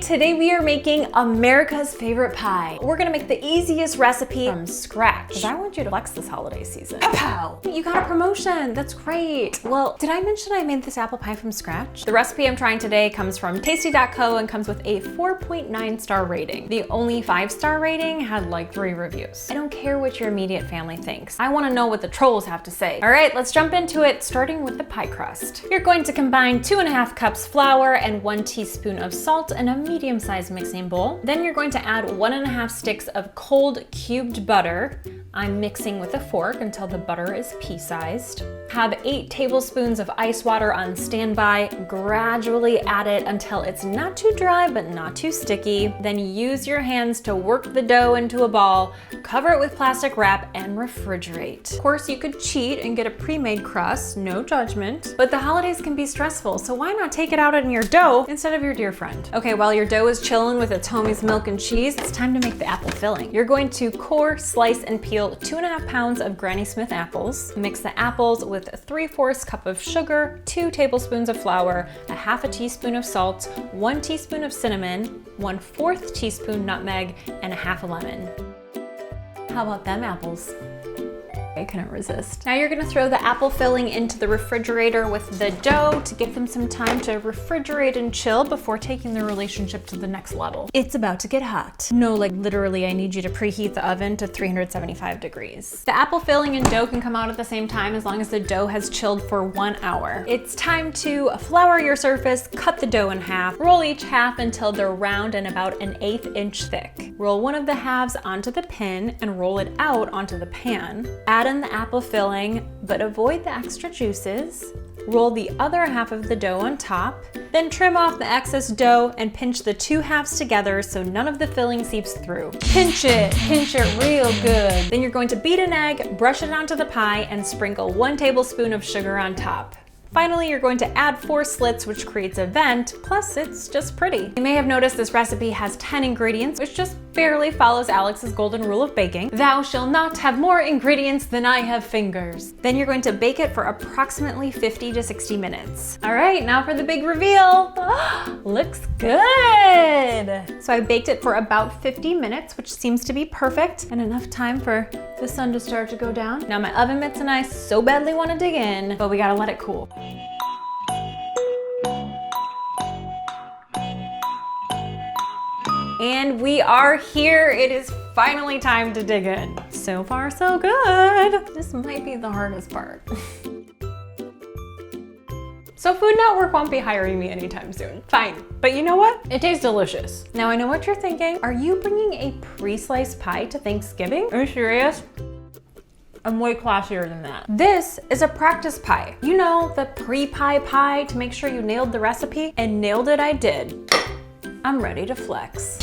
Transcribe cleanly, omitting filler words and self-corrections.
Today we are making America's favorite pie. We're gonna make the easiest recipe from scratch, because I want you to flex this holiday season. Pow! You got a promotion, that's great. Well, did I mention I made this apple pie from scratch? The recipe I'm trying today comes from tasty.co and comes with a 4.9 star rating. The only 5-star rating had like 3 reviews. I don't care what your immediate family thinks. I wanna know what the trolls have to say. All right, let's jump into it, starting with the pie crust. You're going to combine 2.5 cups flour and 1 teaspoon of salt in a medium-sized mixing bowl. Then you're going to add 1.5 sticks of cold cubed butter. I'm mixing with a fork until the butter is pea-sized. Have 8 tablespoons of ice water on standby. Gradually add it until it's not too dry but not too sticky. Then use your hands to work the dough into a ball, cover it with plastic wrap, and refrigerate. Of course, you could cheat and get a pre-made crust, no judgment, but the holidays can be stressful, so why not take it out on your dough instead of your dear friend? Okay, while your dough is chilling with its homies milk and cheese, it's time to make the apple filling. You're going to core, slice, and peel 2.5 pounds of Granny Smith apples. Mix the apples with 3/4 cup of sugar, 2 tablespoons of flour, 1/2 teaspoon of salt, 1 teaspoon of cinnamon, 1/4 teaspoon nutmeg, and 1/2 lemon. How about them apples? I couldn't resist. Now you're gonna throw the apple filling into the refrigerator with the dough to give them some time to refrigerate and chill before taking the relationship to the next level. It's about to get hot. No, like literally I need you to preheat the oven to 375 degrees. The apple filling and dough can come out at the same time as long as the dough has chilled for 1 hour. It's time to flour your surface, cut the dough in half, roll each half until they're round and about 1/8 inch thick. Roll one of the halves onto the pin and roll it out onto the pan. Add in the apple filling, but avoid the extra juices. Roll the other half of the dough on top, then trim off the excess dough and pinch the 2 halves together so none of the filling seeps through. Pinch it real good. Then you're going to beat an egg, brush it onto the pie, and sprinkle 1 tablespoon of sugar on top. Finally, you're going to add 4 slits, which creates a vent, plus it's just pretty. You may have noticed this recipe has 10 ingredients, which just barely follows Alex's golden rule of baking. Thou shalt not have more ingredients than I have fingers. Then you're going to bake it for approximately 50 to 60 minutes. All right, now for the big reveal. Looks good. So I baked it for about 50 minutes, which seems to be perfect and enough time for the sun to start to go down. Now my oven mitts and I so badly want to dig in, but we gotta let it cool. And we are here. It is finally time to dig in. So far, so good. This might be the hardest part. So Food Network won't be hiring me anytime soon. Fine, but you know what? It tastes delicious. Now I know what you're thinking. Are you bringing a pre-sliced pie to Thanksgiving? Are you serious? I'm way classier than that. This is a practice pie. You know, the pre-pie pie to make sure you nailed the recipe, and nailed it I did. I'm ready to flex.